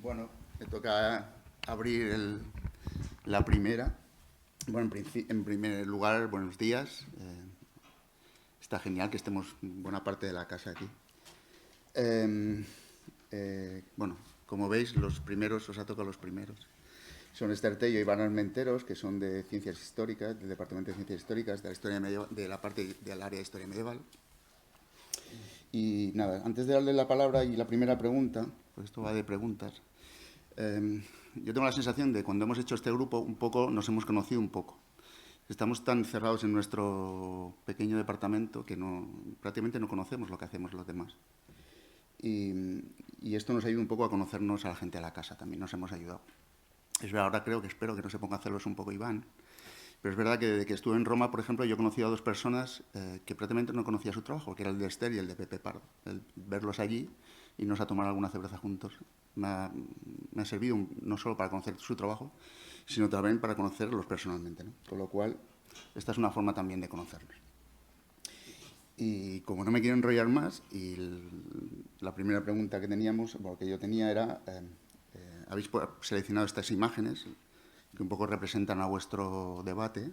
Bueno, me toca abrir la primera. Bueno, en primer lugar, buenos días. Está genial que estemos buena parte de la casa aquí. Bueno, como veis, los primeros, os ha tocado los primeros. Son Esther Tello y Iván Armenteros, que son de Ciencias Históricas, del Departamento de Ciencias Históricas, de la historia medieval, de la parte del área de Historia Medieval. Y nada, antes de darle la palabra y la primera pregunta, pues esto va de preguntas, yo tengo la sensación de cuando hemos hecho este grupo, un poco nos hemos conocido un poco. Estamos tan cerrados en nuestro pequeño departamento que prácticamente no conocemos lo que hacemos los demás. Y esto nos ayuda un poco a conocernos a la gente de la casa también, nos hemos ayudado. Es verdad, ahora espero que no se ponga a hacerlos un poco Iván, pero es verdad que desde que estuve en Roma, por ejemplo, yo he conocido a dos personas que prácticamente no conocía su trabajo, que era el de Esther y el de Pepe Pardo. Verlos allí y irnos a tomar alguna cerveza juntos me ha servido no solo para conocer su trabajo, sino también para conocerlos personalmente, ¿no? Con lo cual, esta es una forma también de conocernos. Y como no me quiero enrollar más, y la primera pregunta que teníamos, bueno, que yo tenía era, habéis seleccionado estas imágenes que un poco representan a vuestro debate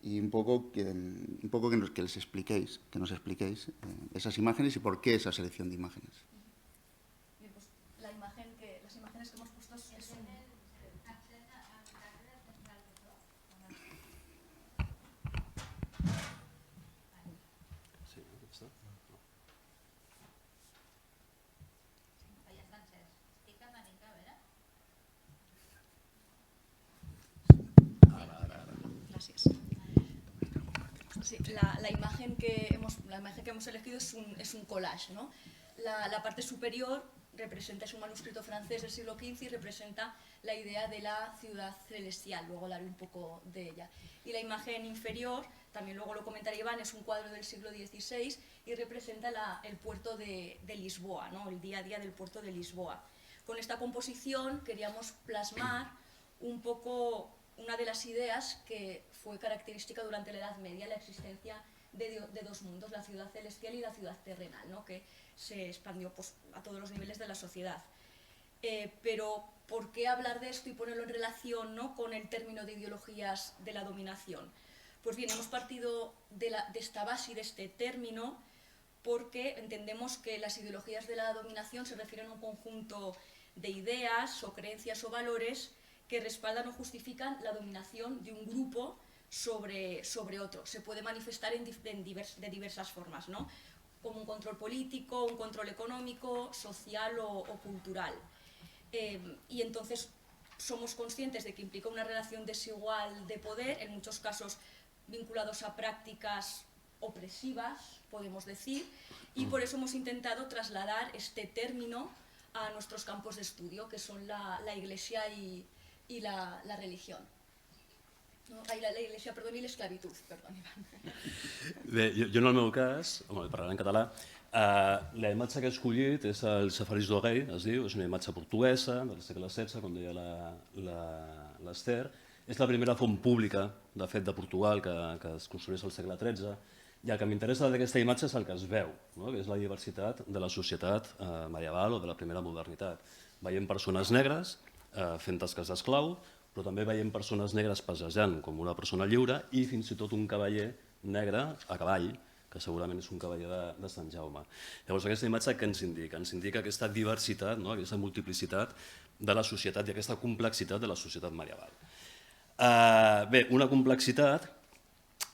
y un poco que les expliquéis, que nos expliquéis esas imágenes y por qué esa selección de imágenes. Bien, pues las imágenes que hemos puesto es un... Gracias. Sí, la imagen que hemos elegido es un collage, ¿no? La parte superior es un manuscrito francés del siglo XV y representa la idea de la ciudad celestial, luego hablaré un poco de ella. Y la imagen inferior, también luego lo comentará Iván, es un cuadro del siglo XVI y representa el puerto de Lisboa, ¿no? El día a día del puerto de Lisboa. Con esta composición queríamos plasmar un poco una de las ideas que fue característica durante la Edad Media, la existencia de dos mundos, la ciudad celestial y la ciudad terrenal, ¿no? Que se expandió pues, a todos los niveles de la sociedad. Pero, ¿por qué hablar de esto y ponerlo en relación, ¿no?, con el término de ideologías de la dominación? Pues bien, hemos partido de esta base y de este término porque entendemos que las ideologías de la dominación se refieren a un conjunto de ideas o creencias o valores que respaldan o justifican la dominación de un grupo sobre otro. Se puede manifestar de diversas formas, ¿no? Como un control político, un control económico, social o cultural. Y entonces somos conscientes de que implica una relación desigual de poder, en muchos casos vinculados a prácticas opresivas, podemos decir, y por eso hemos intentado trasladar este término a nuestros campos de estudio, que son la Iglesia y la religión. No, la Iglesia, perdó, i l'esclavitud, perdó, Ivan. Bé, jo en el meu cas, parlant en català, la imatge que he escollit és el Safaris d'Orell, es diu, és una imatge portuguesa del segle XVI, com deia l'Esther. És la primera font pública, de fet, de Portugal, que es construeix al segle XIII, i el que m'interessa d'aquesta imatge és el que es veu, no?, que és la diversitat de la societat medieval o de la primera modernitat. Veiem persones negres fent tasques d'esclau, però també veiem persones negres passejant com una persona lliure i fins i tot un cavaller negre a cavall, que segurament és un cavaller de Sant Jaume. Llavors aquesta imatge què ens indica? Ens indica aquesta diversitat, no?, aquesta multiplicitat de la societat i aquesta complexitat de la societat medieval. Bé, una complexitat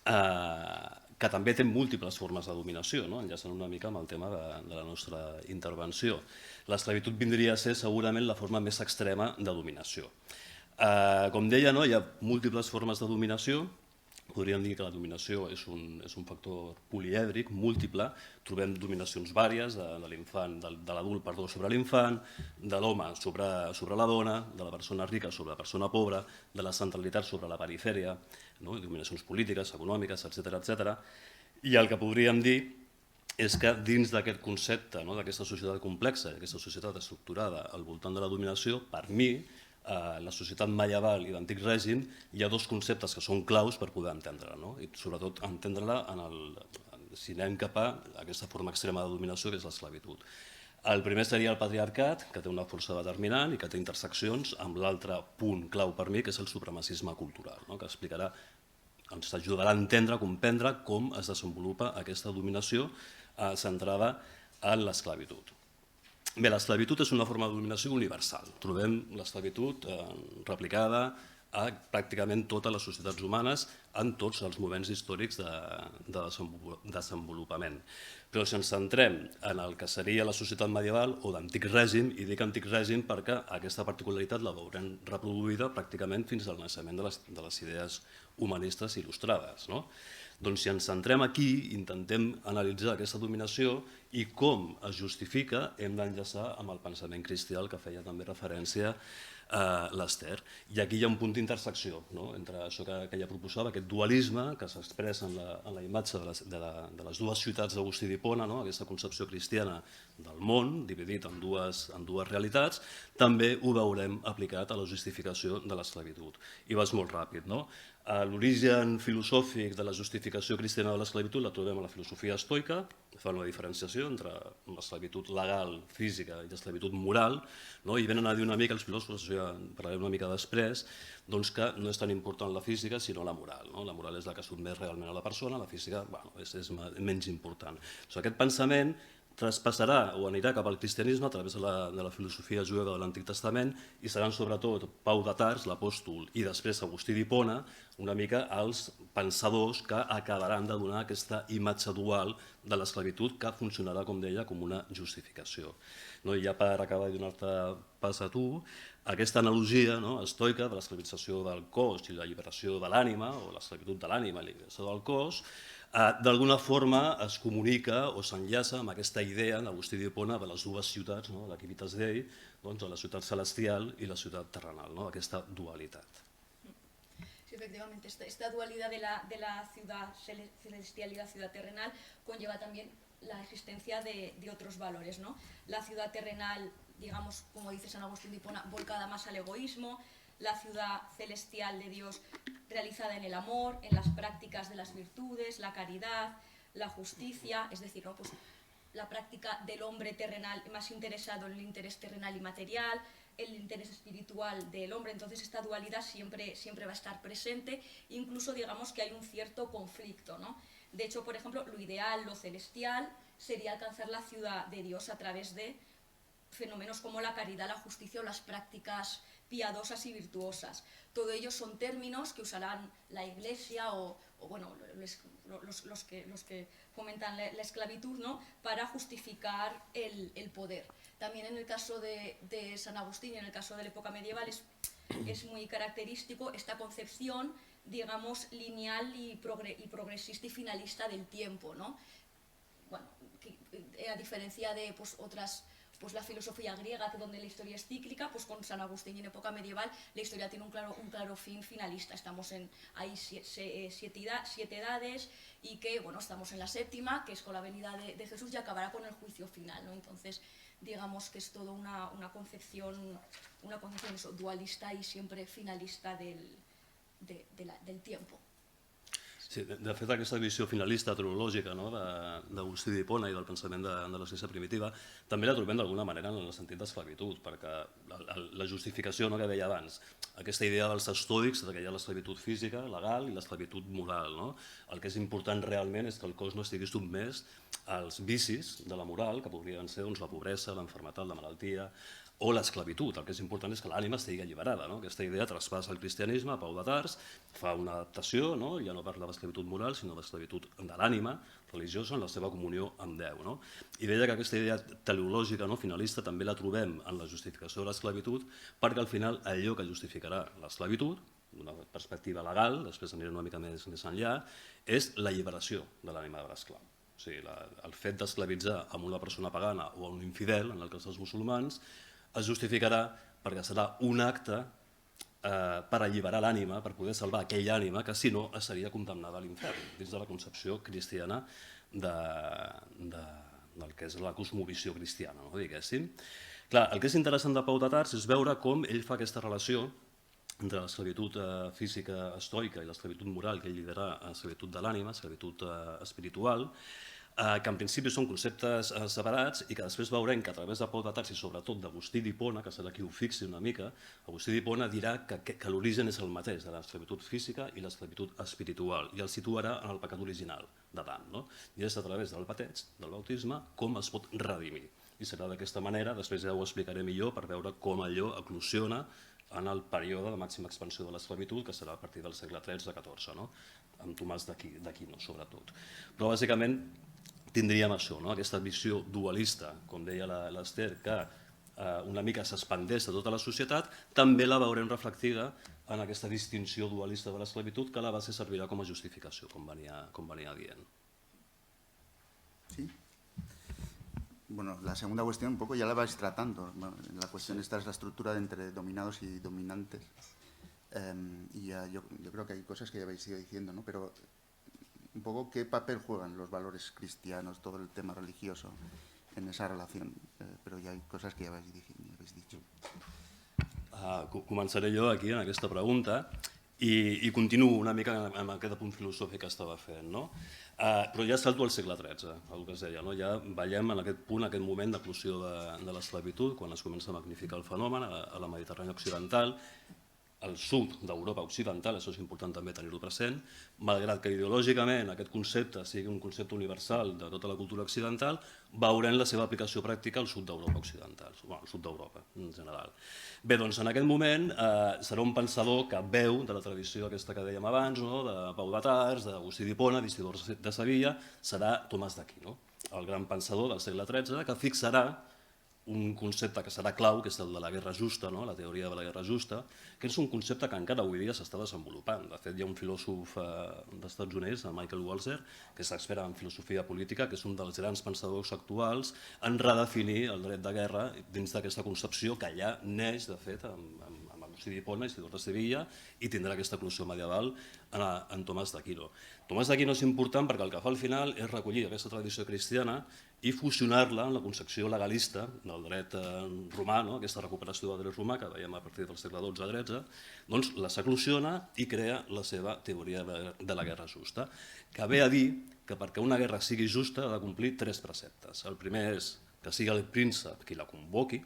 que també té múltiples formes de dominació, no?, enllaçant una mica amb el tema de la nostra intervenció. L'esclavitud vindria a ser segurament la forma més extrema de dominació. Com deia, hi ha múltiples formes de dominació. Podríem dir que la dominació és un factor polièdric, múltiple. Trobem dominacions vàries de l'infant, de l'adult, perdó, sobre l'infant, de l'home sobre la dona, de la persona rica sobre la persona pobra, de la centralitat sobre la perifèria, dominacions polítiques, econòmiques, etc. I el que podríem dir és que dins d'aquest concepte, d'aquesta societat complexa, d'aquesta societat estructurada al voltant de la dominació, per mi, la societat medieval i l'antic règim, hi ha dos conceptes que són claus per poder entendre-la, i sobretot entendre-la si anem cap a aquesta forma extrema de dominació que és l'esclavitud. El primer seria el patriarcat, que té una força determinant i que té interseccions amb l'altre punt clau per mi, que és el supremacisme cultural, no? Que explicarà, ens ajudarà a entendre, a comprendre com es desenvolupa aquesta dominació centrada en l'esclavitud. Bé, l'esclavitud és una forma de dominació universal. Trobem l'esclavitud replicada a pràcticament totes les societats humanes en tots els moments històrics de desenvolupament. Però si ens centrem en el que seria la societat medieval o d'antic règim, i dic antic règim perquè aquesta particularitat la veurem reproduïda pràcticament fins al naixement de les idees humanistes il·lustrades, no? Doncs si ens centrem aquí, intentem analitzar aquesta dominació i com es justifica, hem d'enllaçar amb el pensament cristià al que feia també referència l'Ester. I aquí hi ha un punt d'intersecció, no? Entre això que ella proposava, aquest dualisme que s'expressa en la imatge de les dues ciutats d'Agustí d'Hipona, no? Aquesta concepció cristiana del món, dividit en dues realitats, també ho veurem aplicat a la justificació de l'esclavitud. I vas molt ràpid, no? L'origen filosòfic de la justificació cristiana de l'esclavitud la trobem a la filosofia estoica, que fa una diferenciació entre l'esclavitud legal, física i l'esclavitud moral, no? I venen a dir una mica els filòsofs, això ja en parlarem una mica després, doncs que no és tan important la física sinó la moral, no? La moral és la que sotmet realment a la persona, la física és menys important. Aquest pensament traspassarà o anirà cap al cristianisme a través de la filosofia jueva de l'Antic Testament i seran sobretot Pau de Tars, l'apòstol, i després Agustí d'Hipona, una mica els pensadors que acabaran de donar aquesta imatge dual de l'esclavitud que funcionarà, com deia, com una justificació. I ja per acabar i donar-te pas a tu, aquesta analogia estoica de l'esclavització del cos i la lliberació de l'ànima, o l'esclavitud de l'ànima i la lliberació del cos, d'alguna forma es comunica o s'enllaça amb aquesta idea d'Agustí d'Hipona de les dues ciutats, la Civitas Dei, la ciutat celestial i la ciutat terrenal, aquesta dualitat. Sí, efectivamente, esta dualidad de la ciudad celestial y la ciudad terrenal conlleva también la existencia de otros valores, ¿no? La ciudad terrenal, digamos, como dice San Agustín de Hipona, volcada más al egoísmo, la ciudad celestial de Dios realizada en el amor, en las prácticas de las virtudes, la caridad, la justicia, es decir, ¿no? Pues la práctica del hombre terrenal más interesado en el interés terrenal y material, el interés espiritual del hombre. Entonces esta dualidad siempre va a estar presente, incluso digamos que hay un cierto conflicto, ¿no? De hecho, por ejemplo, lo ideal, lo celestial, sería alcanzar la ciudad de Dios a través de fenómenos como la caridad, la justicia o las prácticas piadosas y virtuosas. Todo ello son términos que usarán la Iglesia o bueno, los que fomentan la esclavitud, ¿no? Para justificar el poder. También en el caso de San Agustín y en el caso de la época medieval es muy característico esta concepción, digamos, lineal y progresista y finalista del tiempo, ¿no? Bueno, a diferencia de otras, la filosofía griega, que donde la historia es cíclica, pues con San Agustín y en época medieval la historia tiene un claro fin finalista. Estamos hay siete edades y que, bueno, estamos en la séptima, que es con la venida de Jesús y acabará con el juicio final, ¿no? Entonces, digamos que es todo una concepción dualista y siempre finalista del tiempo. Sí, de fet, aquesta visió finalista teològica d'Agustí d'Hipona i del pensament de l'Església primitiva també la trobem d'alguna manera en el sentit d'esclavitud, perquè la justificació que deia abans, aquesta idea dels estoics que hi ha l'esclavitud física, legal, i l'esclavitud moral. El que és important realment és que el cos no estigui sotmès als vicis de la moral, que podrien ser la pobresa, l'enfermetat, la malaltia, o l'esclavitud. El que és important és que l'ànima estigui alliberada. Aquesta idea traspassa el cristianisme a Pau de Tars, fa una adaptació, ja no parla d'esclavitud moral, sinó d'esclavitud de l'ànima religiosa en la seva comunió amb Déu. I deia que aquesta idea teleològica finalista també la trobem en la justificació de l'esclavitud, perquè al final allò que justificarà l'esclavitud, d'una perspectiva legal, després anirem una mica més enllà, és l'alliberació de l'ànima de l'esclau. O sigui, el fet d'esclavitzar amb una persona pagana o un infidel, en el cas dels musulmans, es justificarà perquè serà un acte per alliberar l'ànima, per poder salvar aquella ànima que, si no, seria condemnada a l'infern, dins de la concepció cristiana del que és la cosmovisió cristiana, diguéssim. Clar, el que és interessant de Pau de Tars és veure com ell fa aquesta relació entre l'esclavitud física estoica i l'esclavitud moral que ell lidera, l'esclavitud de l'ànima, l'esclavitud espiritual, que en principi són conceptes separats i que després veurem que a través de Pau de Tars i sobretot d'Agustí d'Hipona, que serà qui ho fixi una mica, Agustí d'Hipona dirà que l'origen és el mateix de l'esclavitud física i l'esclavitud espiritual i el situarà en el pecat original d'Adam. I és a través del bateig, del bautisme, com es pot redimir. I serà d'aquesta manera, després ja ho explicaré millor per veure com allò eclosiona en el període de màxima expansió de l'esclavitud, que serà a partir del segle XIII-XIV, amb Tomàs d'Aquino, sobretot. Però, bàsicament, tindríem això, aquesta visió dualista, com deia l'Ester, que una mica s'expandeix a tota la societat, també la veurem reflectida en aquesta distinció dualista de l'esclavitud que a la base servirà com a justificació, com venia dient. Sí. Bueno, la segunda cuestión un poco ya la vais tratando. La cuestión esta es la estructura entre dominados y dominantes. Y yo creo que hay cosas que ya habéis ido diciendo, ¿no? Pero un poco qué papel juegan los valores cristianos, todo el tema religioso en esa relación. Pero ya hay cosas que ya habéis dicho. Començaré jo aquí en aquesta pregunta i continuo una mica amb aquest punt filosòfic que estava fent. Però ja salto al segle XIII, el que es deia. Ja veiem en aquest punt, en aquest moment d'eclosió de l'esclavitud, quan es comença a magnificar el fenomen a la Mediterrània occidental, al sud d'Europa occidental, això és important també tenir-ho present, malgrat que ideològicament aquest concepte sigui un concepte universal de tota la cultura occidental, veurem la seva aplicació pràctica al sud d'Europa occidental, al sud d'Europa en general. Bé, doncs en aquest moment serà un pensador que veu de la tradició aquesta que dèiem abans, de Pau de Tars, d'Agustí d'Hipona, d'Isidor de Sevilla, serà Tomàs d'Aquino, el gran pensador del segle XIII, que fixarà un concepte que serà clau, que és el de la guerra justa, la teoria de la guerra justa, que és un concepte que encara avui dia s'està desenvolupant. De fet, hi ha un filòsof dels Estats Units, Michael Walzer, que és expert en filosofia política, que és un dels grans pensadors actuals en redefinir el dret de guerra dins d'aquesta concepció que ja neix, de fet, amb Agustí d'Hipona, Isidor de Sevilla, i tindrà aquesta eclosió medieval en Tomàs d'Aquino. Tomàs d'Aquino és important perquè el que fa al final és recollir aquesta tradició cristiana i fusionar-la en la concepció legalista del dret romà, aquesta recuperació del dret romà que veiem a partir del segle XII-XIII, doncs les eclosiona i crea la seva teoria de la guerra justa, que ve a dir que perquè una guerra sigui justa ha de complir 3 preceptes. El primer és que sigui el príncep qui la convoqui,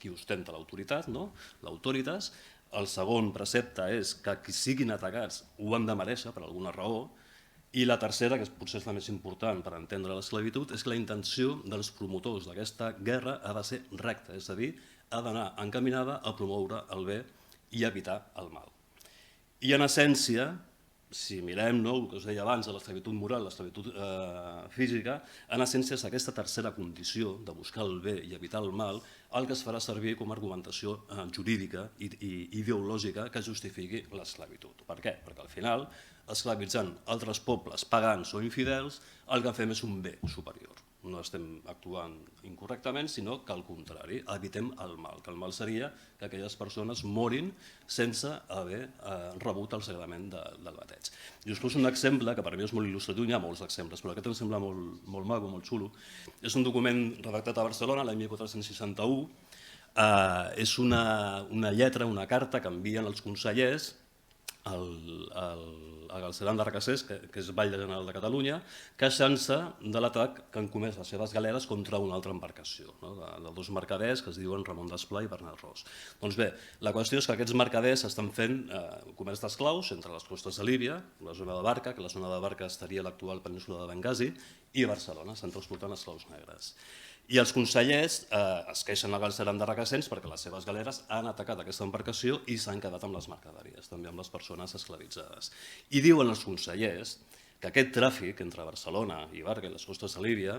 qui ostenta l'autoritat, l'autoritas. El segon precepte és que qui siguin atacats ho han de mereixer per alguna raó. I la tercera, que potser és la més important per entendre l'esclavitud, és que la intenció dels promotors d'aquesta guerra ha de ser recta, és a dir, ha d'anar encaminada a promoure el bé i evitar el mal. I en essència, si mirem el que us deia abans de l'esclavitud moral, l'esclavitud física, en essència és aquesta tercera condició de buscar el bé i evitar el mal el que es farà servir com a argumentació jurídica i ideològica que justifiqui l'esclavitud. Per què? Perquè al final, esclavitzant altres pobles pagans o infidels, el que fem és un bé superior. No estem actuant incorrectament, sinó que al contrari, evitem el mal, que el mal seria que aquelles persones morin sense haver rebut el sagrament del bateig. I us poso un exemple que per mi és molt il·lustratiu, hi ha molts exemples, però aquest em sembla molt maco, molt xulo. És un document redactat a Barcelona l'any 1461, és una lletra, una carta que envien els consellers a Galceran de Requesens, que és Vall General de Catalunya, queixant-se de l'atac que han comès les seves galeres contra una altra embarcació, de 2 mercaders que es diuen Ramon d'Esplà i Bernat Ros. Doncs bé, la qüestió és que aquests mercaders estan fent comerç d'esclaus entre les costes de Líbia, la zona de Barca, que la zona de Barca estaria a l'actual península de Bengasi, i Barcelona, estan transportant esclaus negres. I els consellers es queixen a Galceran de Requesens perquè les seves galeres han atacat aquesta embarcació i s'han quedat amb les mercaderies, també amb les persones esclavitzades. I diuen els consellers que aquest tràfic entre Barcelona i Barca i les costes de Líbia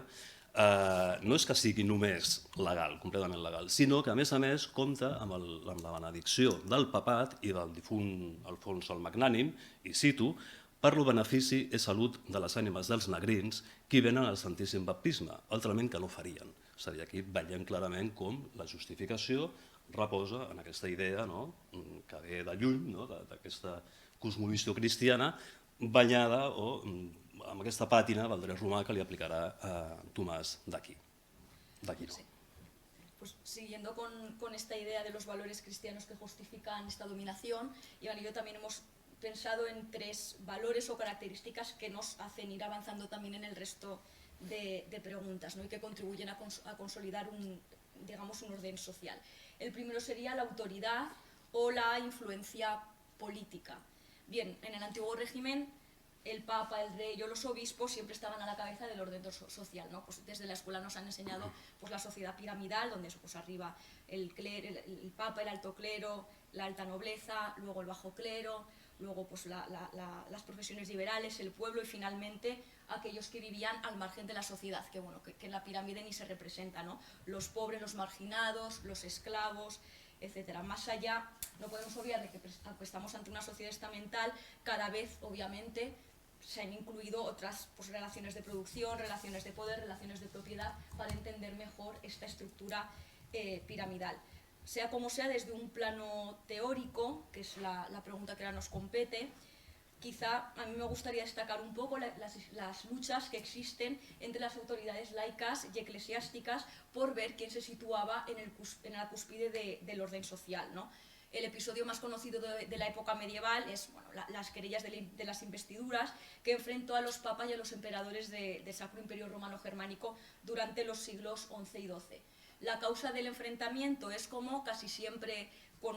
no és que sigui només legal, completament legal, sinó que a més compta amb la benedicció del papat i del difunt Alfons el Magnànim, i cito, per lo benefici i salut de les ànimes dels negrins qui venen al Santíssim Baptisme, altrament que no farien. És a dir, aquí veiem clarament com la justificació reposa en aquesta idea que ve de lluny, d'aquesta cosmovisió cristiana, banyada amb aquesta pàtina del dret romà que li aplicarà Tomàs d'Aquino. Siguiendo con esta idea de los valores cristianos que justifican esta dominación, Iván y yo también hemos pensado en 3 valores o características que nos hacen ir avanzando también en el resto de preguntas, ¿no? Y que contribuyen a consolidar digamos, un orden social. El primero sería la autoridad o la influencia política. Bien, en el antiguo régimen el Papa, el Rey o los obispos siempre estaban a la cabeza del orden social, ¿no? Pues desde la escuela nos han enseñado pues, la sociedad piramidal, donde pues, arriba el Papa, el alto clero, la alta nobleza, luego el bajo clero, luego pues, las profesiones liberales, el pueblo y finalmente aquellos que vivían al margen de la sociedad, que, bueno, que en la pirámide ni se representa, ¿no? Los pobres, los marginados, los esclavos, etcétera. Más allá, no podemos obviar de que aunque estamos ante una sociedad estamental, cada vez, obviamente, se han incluido otras pues, relaciones de producción, relaciones de poder, relaciones de propiedad, para entender mejor esta estructura piramidal. Sea como sea, desde un plano teórico, que es la pregunta que ahora nos compete, quizá a mí me gustaría destacar un poco las luchas que existen entre las autoridades laicas y eclesiásticas por ver quién se situaba en la cúspide del orden social, ¿no? El episodio más conocido de la época medieval es bueno, las querellas de las investiduras que enfrentó a los papas y a los emperadores del Sacro Imperio Romano Germánico durante los siglos XI y XII. La causa del enfrentamiento es, como casi siempre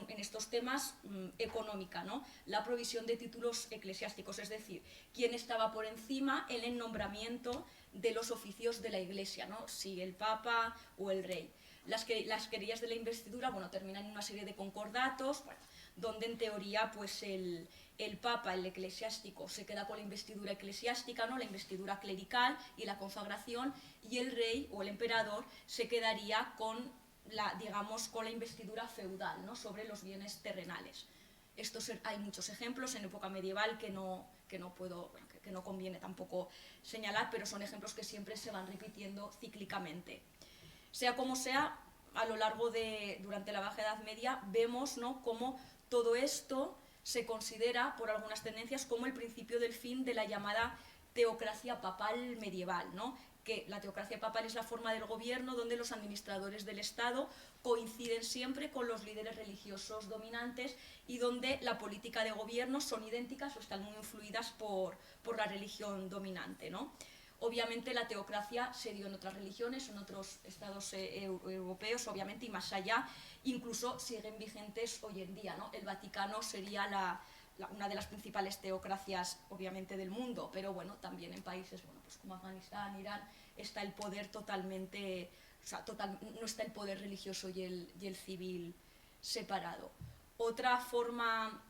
en estos temas, económica, ¿no? La provisión de títulos eclesiásticos, es decir, quién estaba por encima en el nombramiento de los oficios de la Iglesia, ¿no? Si el Papa o el Rey. Las querellas de la investidura, bueno, terminan en una serie de concordatos, bueno, donde en teoría pues el Papa, el eclesiástico, se queda con la investidura eclesiástica, ¿no? La investidura clerical y la consagración, y el rey o el emperador se quedaría con digamos, con la investidura feudal, ¿no? Sobre los bienes terrenales. Hay muchos ejemplos en época medieval que no conviene tampoco señalar, pero son ejemplos que siempre se van repitiendo cíclicamente. Sea como sea, a lo largo durante la Baja Edad Media vemos, ¿no?, cómo todo esto se considera por algunas tendencias como el principio del fin de la llamada teocracia papal medieval, ¿no? Que la teocracia papal es la forma del gobierno donde los administradores del Estado coinciden siempre con los líderes religiosos dominantes y donde la política de gobierno son idénticas o están muy influidas por la religión dominante, ¿no? Obviamente la teocracia se dio en otras religiones, en otros estados europeos, obviamente, y más allá, incluso siguen vigentes hoy en día, ¿no? El Vaticano sería una de las principales teocracias, obviamente, del mundo, pero bueno, también en países bueno, pues como Afganistán, Irán, está el poder totalmente, o sea, no está el poder religioso y el civil separado. Otra forma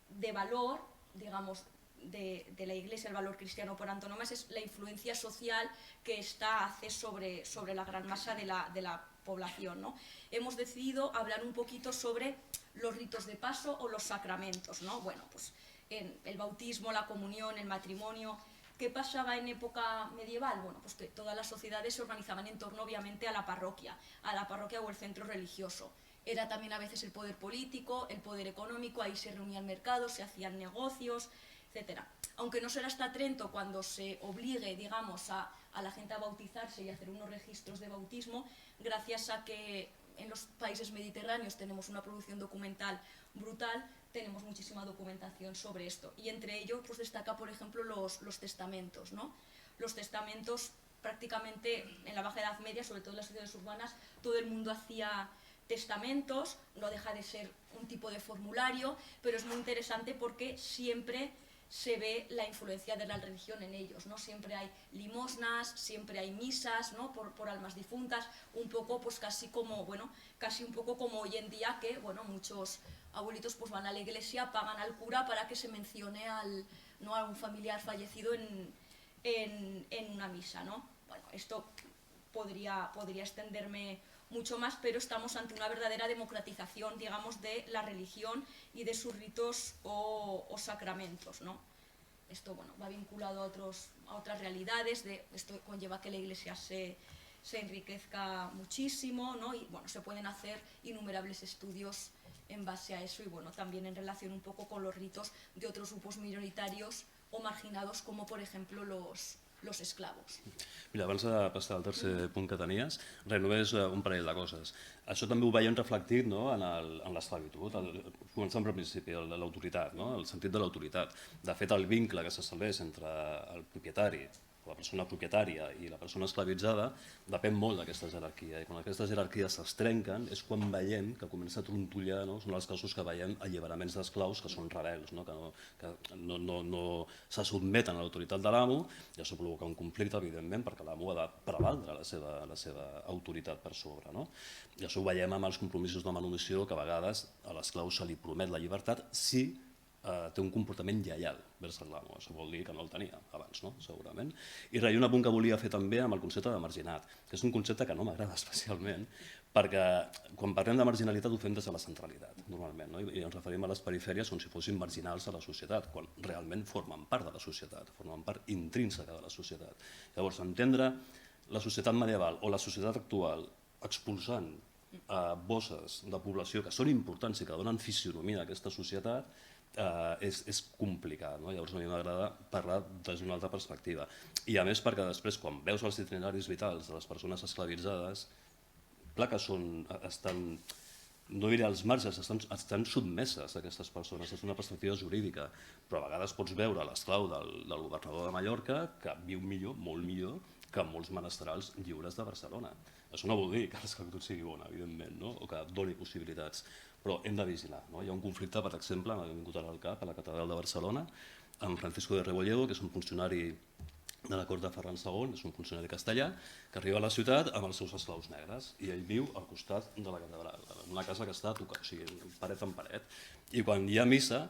de valor, digamos, de la Iglesia, el valor cristiano por antonomasia, es la influencia social que ésta hace sobre la gran masa de la población, ¿no? Hemos decidido hablar un poquito sobre los ritos de paso o los sacramentos, ¿no? Bueno, pues en el bautismo, la comunión, el matrimonio. ¿Qué pasaba en época medieval? Bueno, pues que todas las sociedades se organizaban en torno, obviamente, a la parroquia o el centro religioso. Era también a veces el poder político, el poder económico, ahí se reunían mercados, se hacían negocios, etc. Aunque no será hasta Trento cuando se obligue, digamos, a la gente a bautizarse y a hacer unos registros de bautismo, gracias a que en los países mediterráneos tenemos una producción documental brutal, tenemos muchísima documentación sobre esto. Y entre ello pues destaca, por ejemplo, los testamentos, ¿no? Los testamentos, prácticamente en la Baja Edad Media, sobre todo en las ciudades urbanas, todo el mundo hacía testamentos, no deja de ser un tipo de formulario, pero es muy interesante porque siempre se ve la influencia de la religión en ellos, ¿no? Siempre hay limosnas, siempre hay misas, ¿no? por almas difuntas, un poco pues casi un poco como hoy en día que, bueno, muchos abuelitos pues van a la iglesia, pagan al cura para que se mencione a un familiar fallecido en una misa, ¿no? Bueno, esto podría extenderme mucho más, pero estamos ante una verdadera democratización, digamos, de la religión y de sus ritos o sacramentos, ¿no? Esto, bueno, va vinculado a otras realidades, esto conlleva que la Iglesia se enriquezca muchísimo, ¿no? Y, bueno, se pueden hacer innumerables estudios en base a eso y, bueno, también en relación un poco con los ritos de otros grupos minoritarios o marginados, como, por ejemplo, los esclavos. Mira, abans de passar al tercer punt que tenies, només un parell de coses. Això també ho veiem reflectit, no, en l'esclavitud. Començant pel principi, l'autoritat, no? El sentit de l'autoritat. De fet, el vincle que s'estableix entre el propietari o la persona propietària i la persona esclavitzada depèn molt d'aquesta jerarquia, i quan aquestes jerarquies es trenquen és quan veiem que comença a trontollar, no? Són els casos que veiem alliberaments d'esclaus que són rebels, no? Que no se sotmeten a l'autoritat de l'amo, i això provoca un conflicte, evidentment, perquè l'amo ha de prevaldre la seva autoritat per sobre, no? I això ho veiem amb els compromisos de manumissió, que a vegades a l'esclau se li promet la llibertat si té un comportament lleial vers l'amo. Això vol dir que no el tenia abans, no? Segurament. I hi ha un apunt que volia fer també amb el concepte de marginat, que és un concepte que no m'agrada especialment, perquè quan parlem de marginalitat ho fem des de la centralitat, normalment, no? I ens referim a les perifèries com si fossin marginals a la societat, quan realment formen part de la societat, formen part intrínseca de la societat. Llavors, entendre la societat medieval o la societat actual expulsant bosses de població que són importants i que donen fisionomia a aquesta societat és complicat, no? Llavors a mi m'agrada parlar des d'una altra perspectiva. I a més perquè després quan veus els itineraris vitals de les persones esclavitzades, clar que estan, no diré als marges, estan sotmeses aquestes persones, és una perspectiva jurídica, però a vegades pots veure l'esclau del governador de Mallorca que viu millor, molt millor, que molts menestrals lliures de Barcelona. Això no vol dir que l'esclavitud sigui bona, evidentment, no? O que doni possibilitats, però hem de vigilar, no? Hi ha un conflicte, per exemple, m'ha vingut ara al cap, a la catedral de Barcelona, amb Francisco de Rebolledo, que és un funcionari de la cort de Ferran II, és un funcionari castellà, que arriba a la ciutat amb els seus esclaus negres, i ell viu al costat de la catedral, en una casa que està tocada, o sigui, paret en paret, i quan hi ha missa,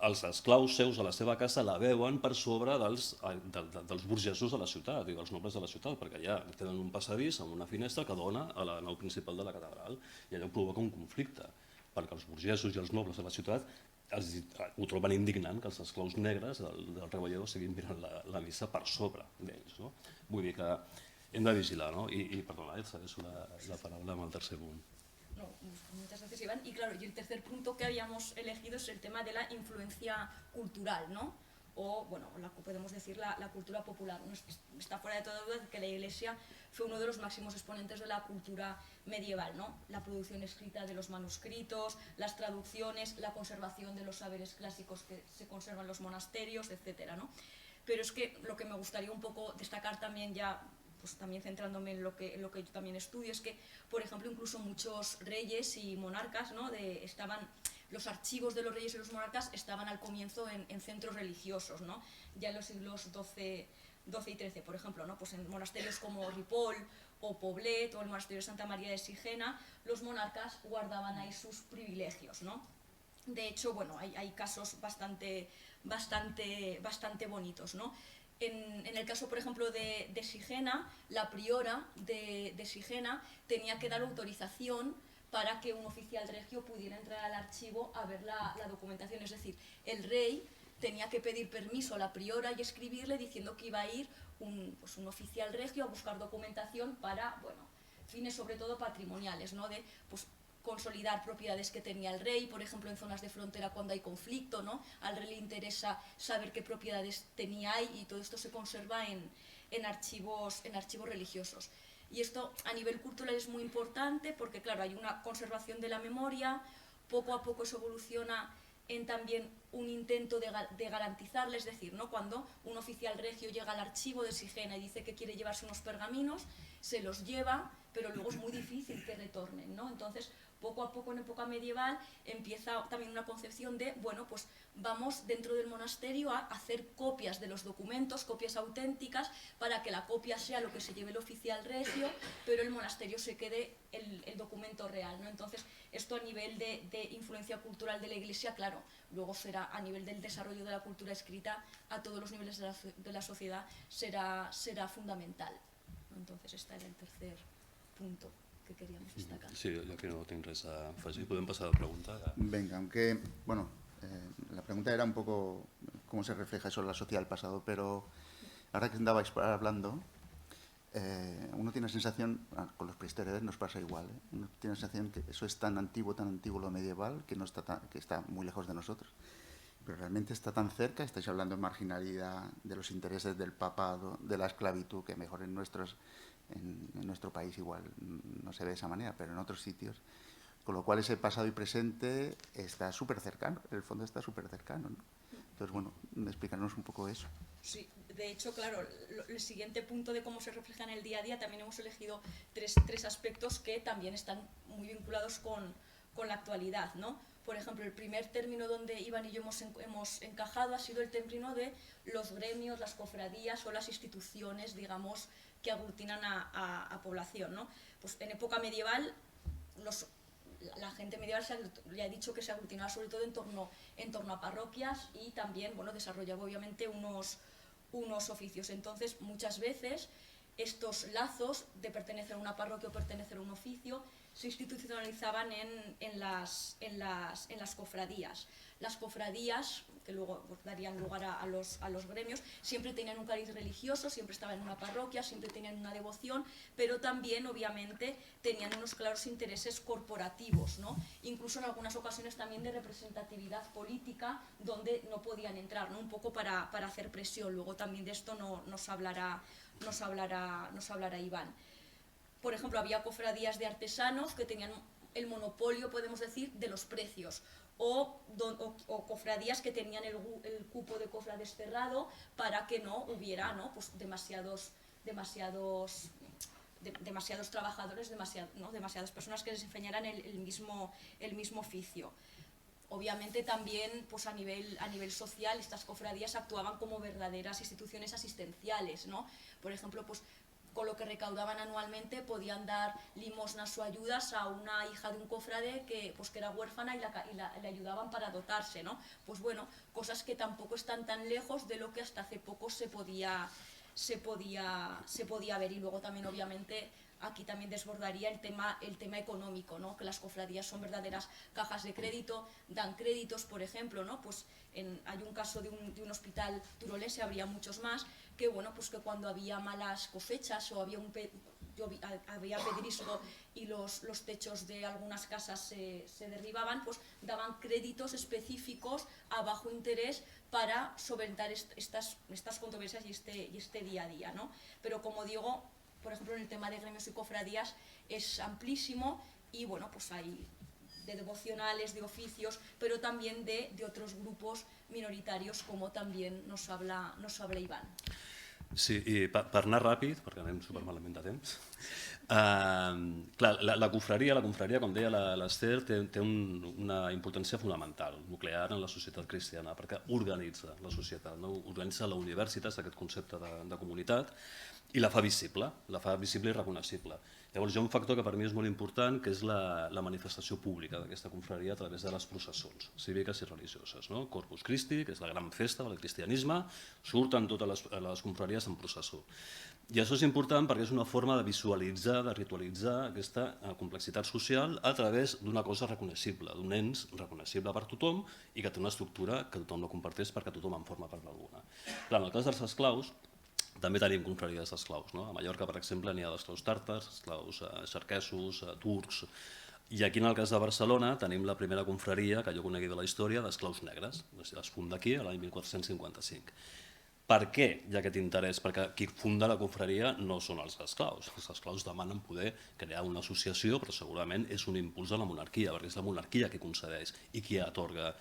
els esclaus seus a la seva casa la veuen per sobre dels burgesos de la ciutat i dels nobles de la ciutat, perquè allà tenen un passadís amb una finestra que dona a la nau principal de la catedral, i allò provoca un conflicte, perquè els burgesos i els nobles de la ciutat ho troben indignant que els esclaus negres del Rebolledo siguin mirant la missa per sobre d'ells, no? Vull dir que hem de vigilar, no? I perdona, cedo la paraula amb el tercer punt. No, muchas gracias, Iván. Y claro, y el tercer punto que habíamos elegido es el tema de la influencia cultural, ¿no? O, bueno, podemos decir la cultura popular. ¿No? Está fuera de toda duda que la Iglesia fue uno de los máximos exponentes de la cultura medieval, ¿no? La producción escrita de los manuscritos, las traducciones, la conservación de los saberes clásicos que se conservan en los monasterios, etcétera, ¿no? Pero es que lo que me gustaría un poco destacar también ya, pues también centrándome en lo que yo también estudio, es que, por ejemplo, incluso muchos reyes y monarcas, ¿no? Los archivos de los reyes y los monarcas estaban al comienzo en centros religiosos, ¿no? Ya en los siglos XII y XIII, por ejemplo, ¿no? Pues en monasterios como Ripoll o Poblet o el monasterio de Santa María de Sigena, los monarcas guardaban ahí sus privilegios, ¿no? De hecho, bueno, hay casos bastante bonitos, ¿no? En el caso, por ejemplo, de Sigena, la priora de Sigena tenía que dar autorización para que un oficial regio pudiera entrar al archivo a ver la documentación. Es decir, el rey tenía que pedir permiso a la priora y escribirle diciendo que iba a ir un oficial regio a buscar documentación para, bueno, fines sobre todo patrimoniales, ¿no? De, pues, consolidar propiedades que tenía el rey, por ejemplo, en zonas de frontera cuando hay conflicto, ¿no? Al rey le interesa saber qué propiedades tenía ahí y todo esto se conserva en archivos religiosos. Y esto a nivel cultural es muy importante porque, claro, hay una conservación de la memoria, poco a poco eso evoluciona en también un intento de garantizarle, es decir, ¿no? Cuando un oficial regio llega al archivo de Sigena y dice que quiere llevarse unos pergaminos, se los lleva, pero luego es muy difícil que retornen, ¿no? Entonces, poco a poco en época medieval empieza también una concepción de, bueno, pues vamos dentro del monasterio a hacer copias de los documentos, copias auténticas, para que la copia sea lo que se lleve el oficial regio, pero el monasterio se quede el documento real, ¿no? Entonces, esto a nivel de influencia cultural de la Iglesia, claro, luego será a nivel del desarrollo de la cultura escrita a todos los niveles de la sociedad será fundamental. Entonces, este era el tercer punto que queríamos destacar. Sí, yo que no tengo res a afegir. Podem passar a la pregunta? Venga, aunque, bueno, la pregunta era un poco cómo se refleja eso en la sociedad del pasado, pero ahora que andabais hablando, uno tiene la sensación, con los prehistoriadores nos pasa igual, uno tiene la sensación que eso es tan antiguo lo medieval, que está muy lejos de nosotros. Pero realmente está tan cerca, estáis hablando de marginalidad, de los intereses del papado, de la esclavitud, que mejor en nuestro país igual no se ve de esa manera, pero en otros sitios. Con lo cual ese pasado y presente está súper cercano, en el fondo está súper cercano, ¿no? Entonces, bueno, explicarnos un poco eso. Sí, de hecho, claro, el siguiente punto de cómo se refleja en el día a día, también hemos elegido tres aspectos que también están muy vinculados con la actualidad, ¿no? Por ejemplo, el primer término donde Iván y yo hemos encajado ha sido el término de los gremios, las cofradías o las instituciones, digamos, que aglutinan a población, ¿no? Pues en época medieval, la gente medieval ya he dicho que se aglutinaba sobre todo en torno a parroquias y también, bueno, desarrollaba obviamente unos oficios. Entonces, muchas veces estos lazos de pertenecer a una parroquia o pertenecer a un oficio se institucionalizaban en las cofradías. Las cofradías, que luego darían lugar a los gremios, siempre tenían un cariz religioso, siempre estaban en una parroquia, siempre tenían una devoción, pero también, obviamente, tenían unos claros intereses corporativos, ¿no? Incluso en algunas ocasiones también de representatividad política, donde no podían entrar, ¿no? Un poco para hacer presión. Luego también de esto nos hablará Iván. Por ejemplo, había cofradías de artesanos que tenían el monopolio, podemos decir, de los precios, o cofradías que tenían el cupo de cofrades cerrado para que no hubiera, ¿no? Pues demasiados trabajadores, demasiadas personas que desempeñaran el mismo oficio. Obviamente también, pues a nivel social, estas cofradías actuaban como verdaderas instituciones asistenciales, ¿no? Por ejemplo, pues con lo que recaudaban anualmente podían dar limosnas o ayudas a una hija de un cofrade que era huérfana y le ayudaban para dotarse, ¿no? Pues bueno, cosas que tampoco están tan lejos de lo que hasta hace poco se podía ver. Y luego también, obviamente, aquí también desbordaría el tema económico, ¿no? Que las cofradías son verdaderas cajas de crédito, dan créditos, por ejemplo, ¿no? Pues hay un caso de un hospital turolense, habría muchos más, que bueno, pues que cuando había malas cosechas o había pedrisco y los techos de algunas casas se derribaban, pues daban créditos específicos a bajo interés para solventar estas controversias y este día a día, ¿no? Pero como digo, por ejemplo, en el tema de gremios y cofradías es amplísimo y bueno, pues hay de devocionales, de oficios, pero también de otros grupos minoritarios, como también nos habla Iván. Sí, i per anar ràpid, perquè anem supermalament de temps, clar, la confraria, com deia l'Ester, té una importància fonamental, nuclear en la societat cristiana, perquè organitza la societat, no? Organitza la universitat, aquest concepte de comunitat, i la fa visible i reconeixible. Llavors hi ha un factor que per mi és molt important, que és la manifestació pública d'aquesta confraria a través de les processons cíviques i religioses. Corpus Christi, que és la gran festa del cristianisme, surten totes les confraries en processó. I això és important perquè és una forma de visualitzar, de ritualitzar aquesta complexitat social a través d'una cosa reconeixible, d'un ens reconeixible per tothom i que té una estructura que tothom no comparteix perquè tothom en forma part d'alguna. Clar, en el cas dels esclaus, també tenim confraries d'esclaus. A Mallorca, per exemple, n'hi ha d'esclaus tàrtars, esclaus xerquesos, turcs, i aquí en el cas de Barcelona tenim la primera confraria que jo conegui de la història d'esclaus negres. Es funda aquí l'any 1455. Per què hi ha aquest interès? Perquè qui funda la confraria no són els esclaus. Els esclaus demanen poder crear una associació, però segurament és un impuls de la monarquia, perquè és la monarquia qui concedeix i qui atorga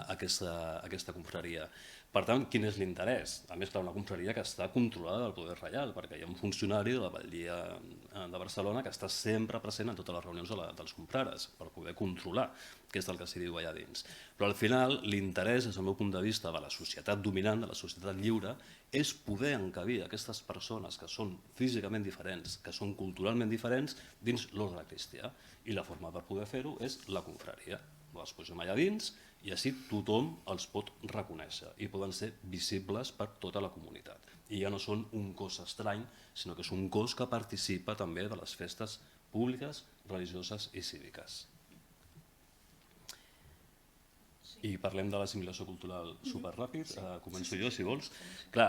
aquesta confraria. Per tant, quin és l'interès? A més, clar, una confraria que està controlada del poder reial, perquè hi ha un funcionari de la batllia de Barcelona que està sempre present en totes les reunions dels comprares, per poder controlar què és el que s'hi diu allà dins. Però al final, l'interès, des del meu punt de vista, de la societat dominant, de la societat lliure, és poder encabir aquestes persones que són físicament diferents, que són culturalment diferents, dins l'ordre cristià. I la forma per poder fer-ho és la confraria. Les posem allà dins i així tothom els pot reconèixer i poden ser visibles per tota la comunitat. I ja no són un cos estrany, sinó que és un cos que participa també de les festes públiques, religioses i cíviques. I parlem de l'assimilació cultural superràpid, començo jo si vols. Clar,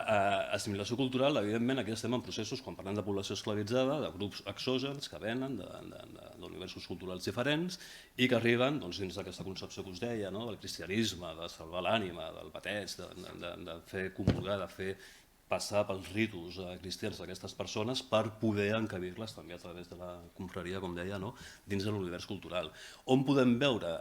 assimilació cultural, evidentment aquí estem en processos, quan parlem de població esclavitzada, de grups exògens que venen d'universos culturals diferents i que arriben dins d'aquesta concepció que us deia, del cristianisme, de salvar l'ànima, del bateig, de fer comulgar, de fer passar pels ritus cristians d'aquestes persones per poder encabir-les també a través de la confraria, com deia, no? Dins de l'univers cultural. On podem veure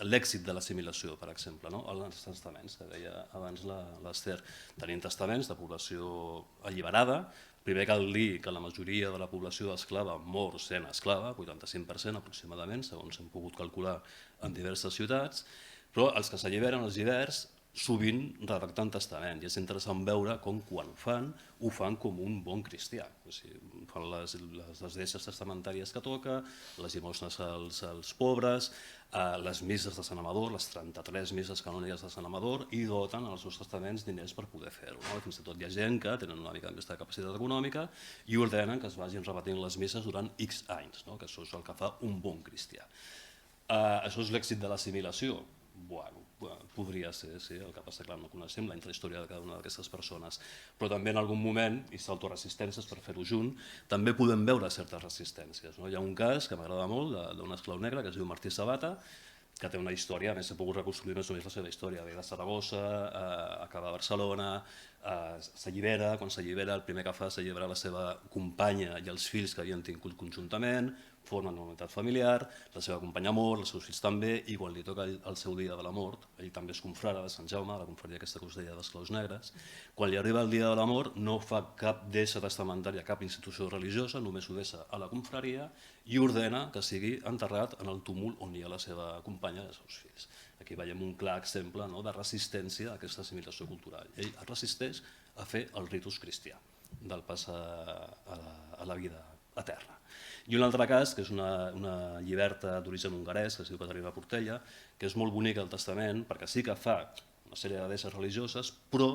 l'èxit de l'assimilació, per exemple, no? Els testaments, que deia abans l'Ester. Tenim testaments de població alliberada. Primer cal dir que la majoria de la població esclava mor sent esclava, 85% aproximadament, segons hem pogut calcular en diverses ciutats, però els que s'alliberen, els lliberts, sovint redactant testament, i és interessant veure com quan ho fan com un bon cristià. O sigui, fan les deixes testamentàries que toca, les llimosnes als pobres, les misses de Sant Amador, les 33 misses canòniques de Sant Amador, i doten als seus testaments diners per poder fer-ho. Fins i tot hi ha gent que tenen una mica més de capacitat econòmica i ordenen que es vagin repetint les misses durant X anys, que això és el que fa un bon cristià. Això és l'èxit de l'assimilació? Bueno, podria ser, sí, el que passa, clar, no coneixem la intrahistòria de cada una d'aquestes persones, però també en algun moment, i s'autoresistències per fer-ho junt, també podem veure certes resistències. Hi ha un cas que m'agrada molt d'un esclau negre que es diu Martí Sabata, que té una història, a més he pogut reconstruir més o menys la seva història, ve de Saragossa, acaba a Barcelona, s'allibera, quan s'allibera el primer que fa és alliberar la seva companya i els fills que havien tingut conjuntament, formen una unitat familiar, la seva companya mor, els seus fills també, i quan li toca el seu dia de la mort, ell també és confrare de Sant Jaume, la confraria aquesta que us deia d'esclaus negres, quan li arriba el dia de la mort no fa cap deixa testamentària, cap institució religiosa, només ho deixa a la confraria i ordena que sigui enterrat en el túmul on hi ha la seva companya i els seus fills. Aquí veiem un clar exemple de resistència a aquesta assimilació cultural. Ell es resisteix a fer el ritus cristià del pas a la vida a terra. I un altre cas, que és una lliberta d'origen hongarès, que es diu Caterina Portella, que és molt bonica el testament, perquè sí que fa una sèrie de deixes religioses, però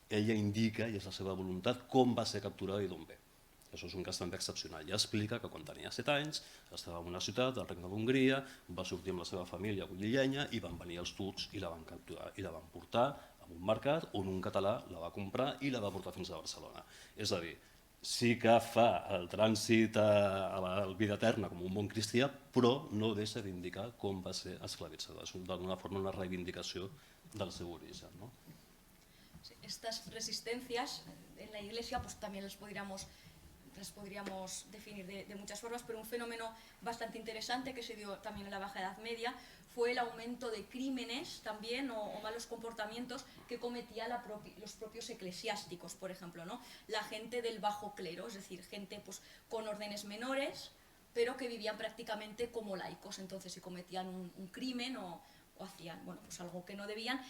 ella indica, i és la seva voluntat, com va ser capturada i d'on ve. Això és un cas també excepcional. Ja explica que quan tenia 7 anys estava en una ciutat del Regne d'Hongria, va sortir amb la seva família a collir llenya i van venir els turcs i la van capturar i la van portar a un mercat on un català la va comprar i la va portar fins a Barcelona. És a dir, sí que fa el trànsit a la vida eterna com un bon cristià, però no deixa d'indicar com va ser esclavitzada. És d'alguna forma una reivindicació del seu origen, ¿no? Estas resistencias en la Iglesia pues también las podríamos definir de muchas formas, pero un fenómeno bastante interesante que se dio también en la Baja Edad Media fue el aumento de crímenes también o malos comportamientos que cometían los propios eclesiásticos, por ejemplo, ¿no? La gente del bajo clero, es decir, gente pues, con órdenes menores, pero que vivían prácticamente como laicos. Entonces, si cometían un crimen o hacían pues algo que no debían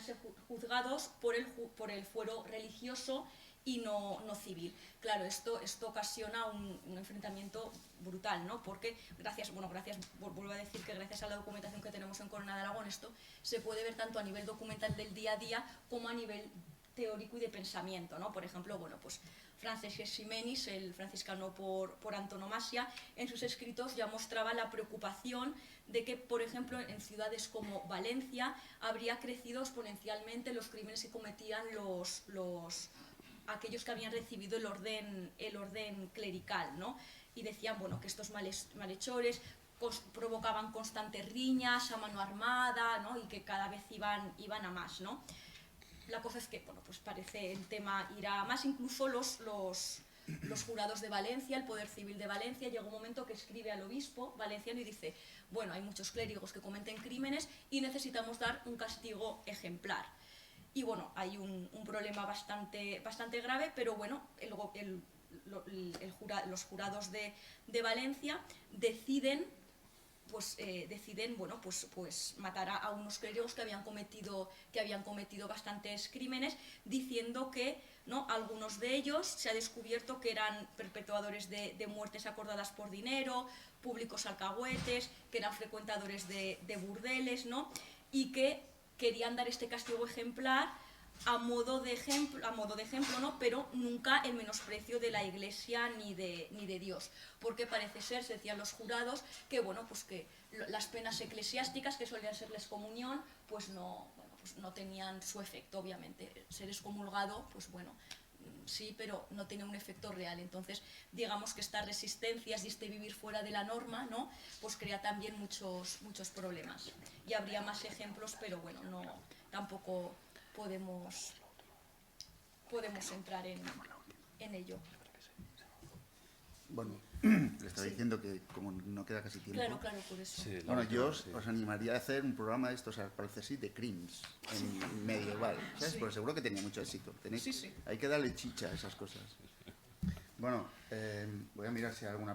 ser juzgados por el fuero religioso y no civil. Claro, esto ocasiona un enfrentamiento brutal, ¿no? Porque vuelvo a decir que gracias a la documentación que tenemos en Corona de Aragón, esto se puede ver tanto a nivel documental del día a día como a nivel teórico y de pensamiento, ¿no? Por ejemplo, pues Francesc Ximenis, el franciscano por antonomasia, en sus escritos ya mostraba la preocupación de que, por ejemplo, en ciudades como Valencia habría crecido exponencialmente los crímenes que cometían aquellos que habían recibido el orden clerical, ¿no? Y decían que estos malhechores provocaban constantes riñas a mano armada, ¿no? Y que cada vez iban a más, ¿no? La cosa es que, pues parece el tema irá a más. Incluso los jurados de Valencia, el Poder Civil de Valencia, llegó un momento que escribe al obispo valenciano y dice, hay muchos clérigos que cometen crímenes y necesitamos dar un castigo ejemplar. Y hay un problema bastante grave, pero los jurados de Valencia deciden matar a unos clérigos que habían cometido bastantes crímenes, diciendo que algunos de ellos se ha descubierto que eran perpetuadores de muertes acordadas por dinero, públicos alcahuetes, que eran frecuentadores de burdeles, ¿no? Y que querían dar este castigo ejemplar a modo de ejemplo, ¿no? Pero nunca el menosprecio de la Iglesia ni de Dios, porque parece ser, se decían los jurados, que que las penas eclesiásticas, que solían ser la excomunión, pues no tenían su efecto, obviamente. Ser excomulgado, sí, pero no tenía un efecto real. Entonces, digamos que estas resistencias y este vivir fuera de la norma, ¿no? Pues crea también muchos problemas. Y habría más ejemplos, pero tampoco podemos podemos entrar en ello. Bueno, le estaba diciendo que como no queda casi tiempo... Claro, claro, por eso. Sí, Bueno, yo sí. os animaría a hacer un programa de estos, parece así, de crims, en medieval, ¿sabes? Sí. Porque seguro que tenía mucho éxito. Sí, sí. Hay que darle chicha a esas cosas. Bueno, voy a mirar si hay alguna